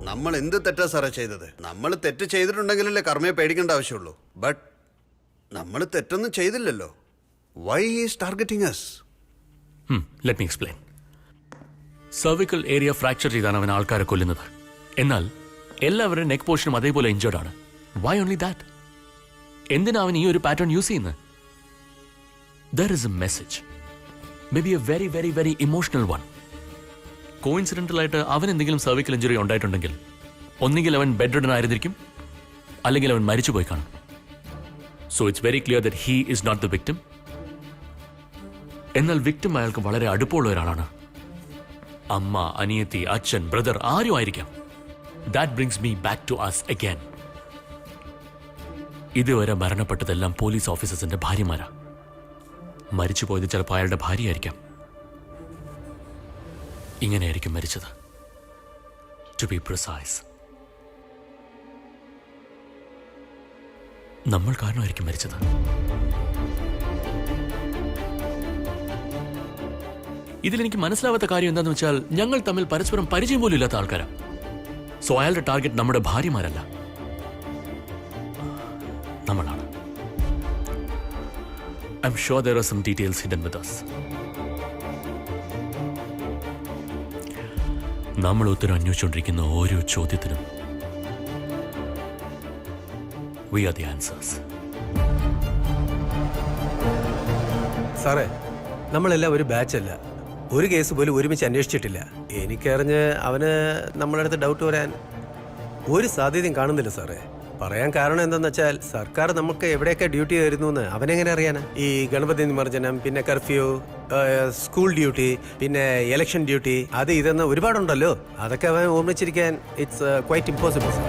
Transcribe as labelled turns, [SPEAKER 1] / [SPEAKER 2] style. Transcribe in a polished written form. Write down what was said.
[SPEAKER 1] നമ്മൾ എന്ത് തെറ്റാ സാറേ ചെയ്തത്? നമ്മൾ തെറ്റ് ചെയ്തിട്ടുണ്ടെങ്കിലല്ലേ കർമ്മയെ പേടിക്കേണ്ട ആവശ്യമുള്ളൂ. ബട്ട് നമ്മൾ തെറ്റൊന്നും ചെയ്തില്ലല്ലോ. Why is targeting us?
[SPEAKER 2] Let me explain. Cervical area fracture ചെയ്താണ് അവൻ ആൾക്കാരെ കൊല്ലുന്നത്. എന്നാൽ എല്ലാവരുടെ നെക്ക് പോർഷനും അതേപോലെ ഇഞ്ചേർഡ് ആണ്. Why only that? എന്തിനാ അവൻ ഈ ഒരു പാറ്റേൺ യൂസ് ചെയ്യുന്നത്? There is a message, maybe a very very very emotional one. Coincidental ആയിട്ട് അവൻ എന്തെങ്കിലും സർവിക്കൽ ഇഞ്ചുറി ഉണ്ടായിട്ടുണ്ടെങ്കിൽ ഒന്നുകിൽ അവൻ ബെഡ് റിഡൻ ആയിരുന്നിരിക്കും, അല്ലെങ്കിൽ അവൻ മരിച്ചുപോയി കാണും. So it's very clear that he is not the victim. എന്നാൽ വിക്ടിം അയാൾക്ക് വളരെ അടുപ്പമുള്ള ഒരാളാണ്. അമ്മ, അനിയത്തി, അച്ഛൻ, ബ്രദർ, ആരും ആയിരിക്കാം. That brings me back to us again. ഇതുവരെ മരണപ്പെട്ടതെല്ലാം പോലീസ് ഓഫീസേഴ്സിന്റെ ഭാര്യമാരാ. മരിച്ചുപോയത് ചിലപ്പോൾ അയാളുടെ ഭാര്യയായിരിക്കാം. ഇങ്ങനെയായിരിക്കും മരിച്ചത്. ടു ബി പ്രിസൈസ്, നമ്മൾ കാരണമായിരിക്കും മരിച്ചത്. ഇതിലെനിക്ക് മനസ്സിലാവാത്ത കാര്യം എന്താണെന്ന് വെച്ചാൽ ഞങ്ങൾ തമ്മിൽ പരസ്പരം പരിചയം പോലും ഇല്ലാത്ത ആൾക്കാരാണ്. സോ അയാളുടെ ടാർഗറ്റ് നമ്മുടെ ഭാര്യമാരല്ല, നമ്മളാണ്. I am sure there are some details hidden with us. നമ്മൾ ഉത്തരം അന്വേഷിച്ചുകൊണ്ടിരിക്കുന്ന ഓരോ ചോദ്യത്തിനും we are the answers.
[SPEAKER 3] സാറേ, നമ്മളെല്ലാം ഒരു ബാച്ചല്ല. ഒരു കേസ് പോലും ഒരുമിച്ച് അന്വേഷിച്ചിട്ടില്ല. എനിക്കറിഞ്ഞ് അവന് നമ്മളടുത്ത് ഡൗട്ട് വരാൻ ഒരു സാധ്യതയും കാണുന്നില്ല സാറേ. പറയാൻ കാരണം എന്താണെന്ന് വെച്ചാൽ സർക്കാർ നമുക്ക് എവിടെയൊക്കെ ഡ്യൂട്ടി തരുന്നു എന്ന് അവനെങ്ങനെ അറിയാനാ? ഈ ഗണപതി നിമജ്ജനം, പിന്നെ കർഫ്യൂ, സ്കൂൾ ഡ്യൂട്ടി, പിന്നെ ഇലക്ഷൻ ഡ്യൂട്ടി, അത് ഇതെന്ന് ഒരുപാടുണ്ടല്ലോ. അതൊക്കെ അവൻ ഓർമ്മിച്ചിരിക്കാൻ ഇറ്റ്സ് ക്വൈറ്റ് ഇമ്പോസിബിൾ സാർ.